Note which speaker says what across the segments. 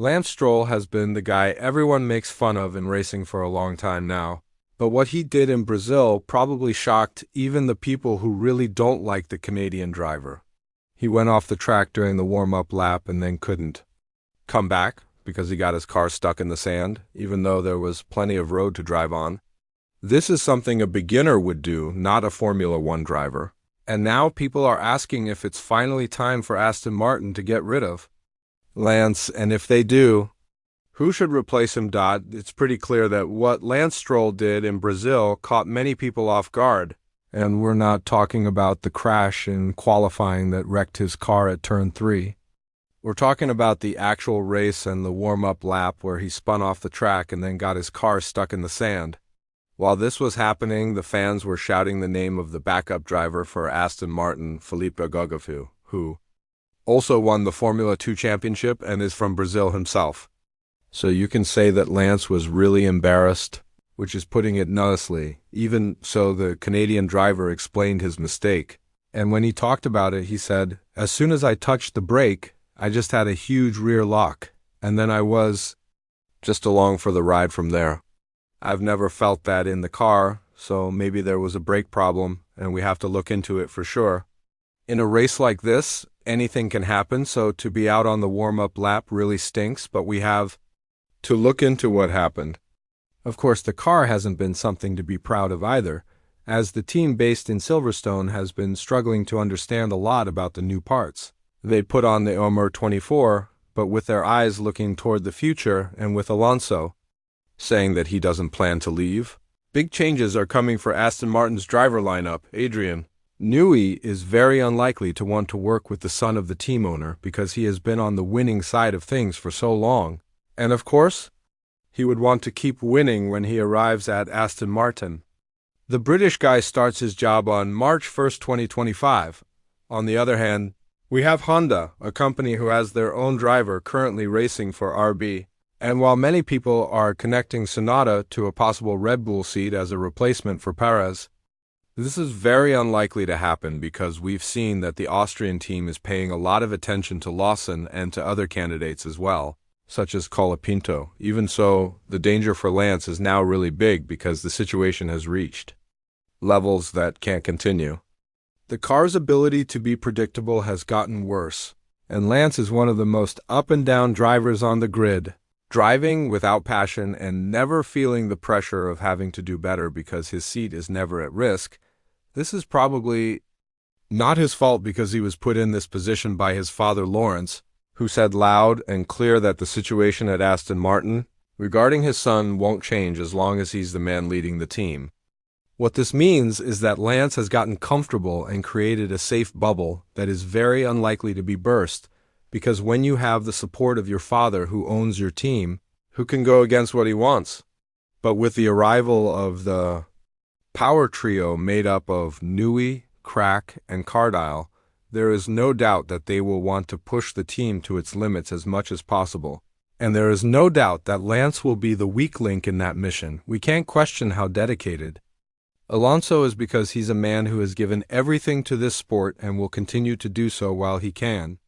Speaker 1: Lance Stroll has been the guy everyone makes fun of in racing for a long time now. But what he did in Brazil probably shocked even the people who really don't like the Canadian driver. He went off the track during the warm-up lap and then couldn't come back because he got his car stuck in the sand, even though there was plenty of road to drive on. This is something a beginner would do, not a Formula One driver. And now people are asking if it's finally time for Aston Martin to get rid of Lance, and if they do, who should replace him? It's pretty clear that what Lance Stroll did in Brazil caught many people off guard. And we're not talking about the crash in qualifying that wrecked his car at turn 3. We're talking about the actual race and the warm-up lap where he spun off the track and then got his car stuck in the sand. While this was happening, the fans were shouting the name of the backup driver for Aston Martin, Felipe Gogafeu, who also won the Formula 2 championship and is from Brazil himself. So you can say that Lance was really embarrassed, which is putting it nicely. Even so, the Canadian driver explained his mistake. And when he talked about it, he said, "As soon as I touched the brake, I just had a huge rear lock, and then I was just along for the ride from there. I've never felt that in the car, so maybe there was a brake problem, and we have to look into it for sure." In a race like this, anything can happen, so to be out on the warm-up lap really stinks, but we have to look into what happened. Of course, the car hasn't been something to be proud of either, as the team based in Silverstone has been struggling to understand a lot about the new parts. They put on the Omar 24, but with their eyes looking toward the future, and with Alonso saying that he doesn't plan to leave. Big changes are coming for Aston Martin's driver lineup. Adrian Newey is very unlikely to want to work with the son of the team owner because he has been on the winning side of things for so long. And of course, he would want to keep winning when he arrives at Aston Martin. The British guy starts his job on March 1st, 2025. On the other hand, we have Honda, a company who has their own driver currently racing for RB. And while many people are connecting Tsunoda to a possible Red Bull seat as a replacement for Perez, this is very unlikely to happen because we've seen that the Austrian team is paying a lot of attention to Lawson and to other candidates as well, such as Colapinto. Even so, the danger for Lance is now really big because the situation has reached levels that can't continue. The car's ability to be predictable has gotten worse, and Lance is one of the most up-and-down drivers on the grid, driving without passion and never feeling the pressure of having to do better because his seat is never at risk. This is probably not his fault because he was put in this position by his father Lawrence, who said loud and clear that the situation at Aston Martin regarding his son won't change as long as he's the man leading the team. What this means is that Lance has gotten comfortable and created a safe bubble that is very unlikely to be burst, because when you have the support of your father who owns your team, who can go against what he wants? But with the arrival of the power trio made up of Newey, Crack, and Cardile, there is no doubt that they will want to push the team to its limits as much as possible. And there is no doubt that Lance will be the weak link in that mission. We can't question how dedicated Alonso is because he's a man who has given everything to this sport and will continue to do so while he can.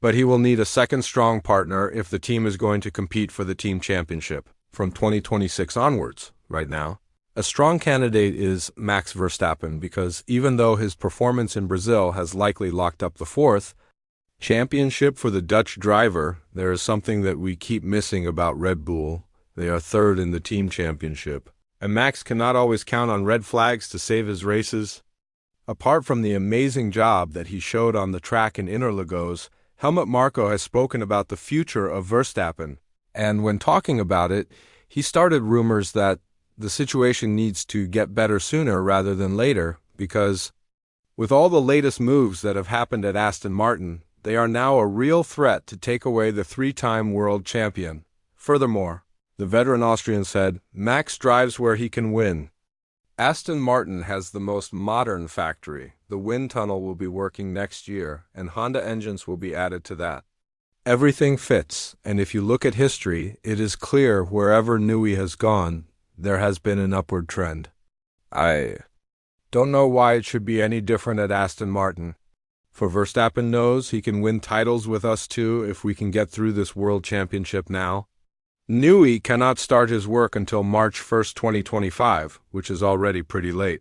Speaker 1: But he will need a second strong partner if the team is going to compete for the team championship from 2026 onwards. Right now, a strong candidate is Max Verstappen because even though his performance in Brazil has likely locked up the fourth championship for the Dutch driver, there is something that we keep missing about Red Bull. They are third in the team championship, and Max cannot always count on red flags to save his races. Apart from the amazing job that he showed on the track in Interlagos, Helmut Marko has spoken about the future of Verstappen, and when talking about it, he started rumors that the situation needs to get better sooner rather than later, because with all the latest moves that have happened at Aston Martin, they are now a real threat to take away the three-time world champion. Furthermore, the veteran Austrian said, "Max drives where he can win." Aston Martin has the most modern factory. The wind tunnel will be working next year, and Honda engines will be added to that. Everything fits, and if you look at history, it is clear wherever Newey has gone, there has been an upward trend. I don't know why it should be any different at Aston Martin. For Verstappen knows he can win titles with us too if we can get through this World Championship now. Newey cannot start his work until March 1st, 2025, which is already pretty late.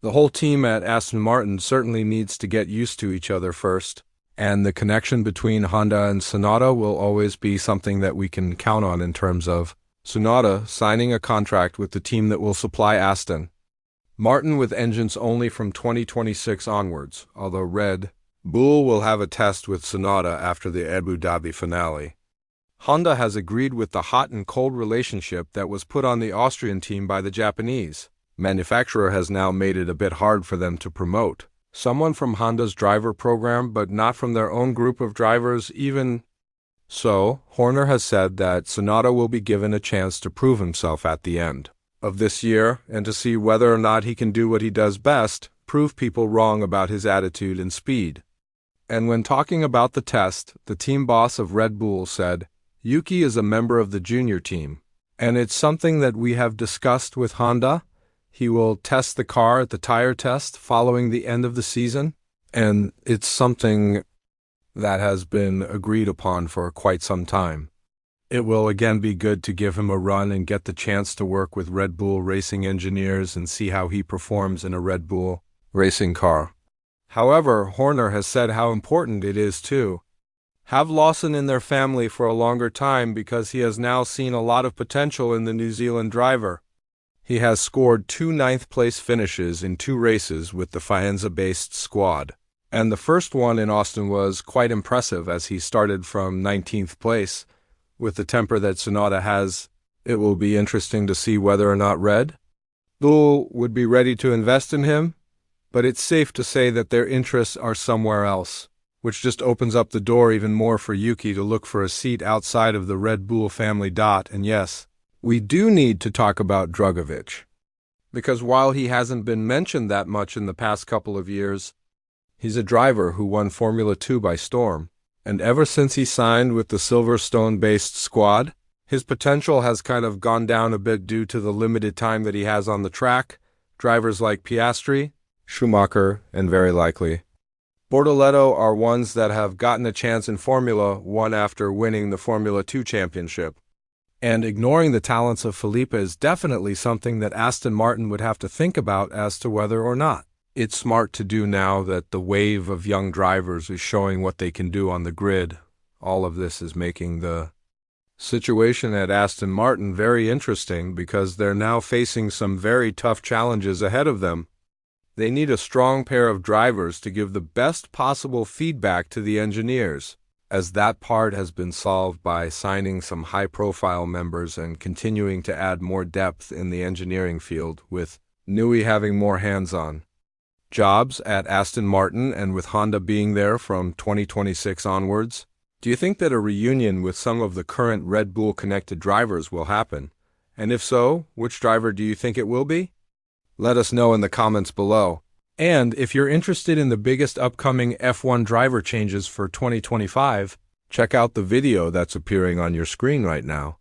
Speaker 1: The whole team at Aston Martin certainly needs to get used to each other first, and the connection between Honda and Tsunoda will always be something that we can count on in terms of Tsunoda signing a contract with the team that will supply Aston Martin with engines only from 2026 onwards, although Red Bull will have a test with Tsunoda after the Abu Dhabi finale. Honda has agreed with the hot and cold relationship that was put on the Austrian team by the Japanese manufacturer has now made it a bit hard for them to promote someone from Honda's driver program, but not from their own group of drivers even. So, Horner has said that Tsunoda will be given a chance to prove himself at the end of this year and to see whether or not he can do what he does best, prove people wrong about his attitude and speed. And when talking about the test, the team boss of Red Bull said, "Yuki is a member of the junior team, and it's something that we have discussed with Honda. He will test the car at the tire test following the end of the season, and it's something that has been agreed upon for quite some time. It will again be good to give him a run and get the chance to work with Red Bull racing engineers and see how he performs in a Red Bull racing car." However, Horner has said how important it is to have Lawson in their family for a longer time because he has now seen a lot of potential in the New Zealand driver. He has scored 2 ninth-place finishes in 2 races with the Faenza-based squad, and the first one in Austin was quite impressive as he started from 19th place. With the temper that Tsunoda has, it will be interesting to see whether or not Red Bull would be ready to invest in him, but it's safe to say that their interests are somewhere else, which just opens up the door even more for Yuki to look for a seat outside of the Red Bull family. And yes, we do need to talk about Drugovich, because while he hasn't been mentioned that much in the past couple of years, he's a driver who won Formula 2 by storm, and ever since he signed with the Silverstone-based squad, his potential has kind of gone down a bit due to the limited time that he has on the track. Drivers like Piastri, Schumacher, and very likely Bortoleto are ones that have gotten a chance in Formula 1 after winning the Formula 2 championship. And ignoring the talents of Felipe is definitely something that Aston Martin would have to think about as to whether or not it's smart to do now that the wave of young drivers is showing what they can do on the grid. All of this is making the situation at Aston Martin very interesting because they're now facing some very tough challenges ahead of them. They need a strong pair of drivers to give the best possible feedback to the engineers, as that part has been solved by signing some high-profile members and continuing to add more depth in the engineering field, with Newey having more hands-on jobs at Aston Martin and with Honda being there from 2026 onwards. Do you think that a reunion with some of the current Red Bull-connected drivers will happen? And if so, which driver do you think it will be? Let us know in the comments below. And if you're interested in the biggest upcoming F1 driver changes for 2025, check out the video that's appearing on your screen right now.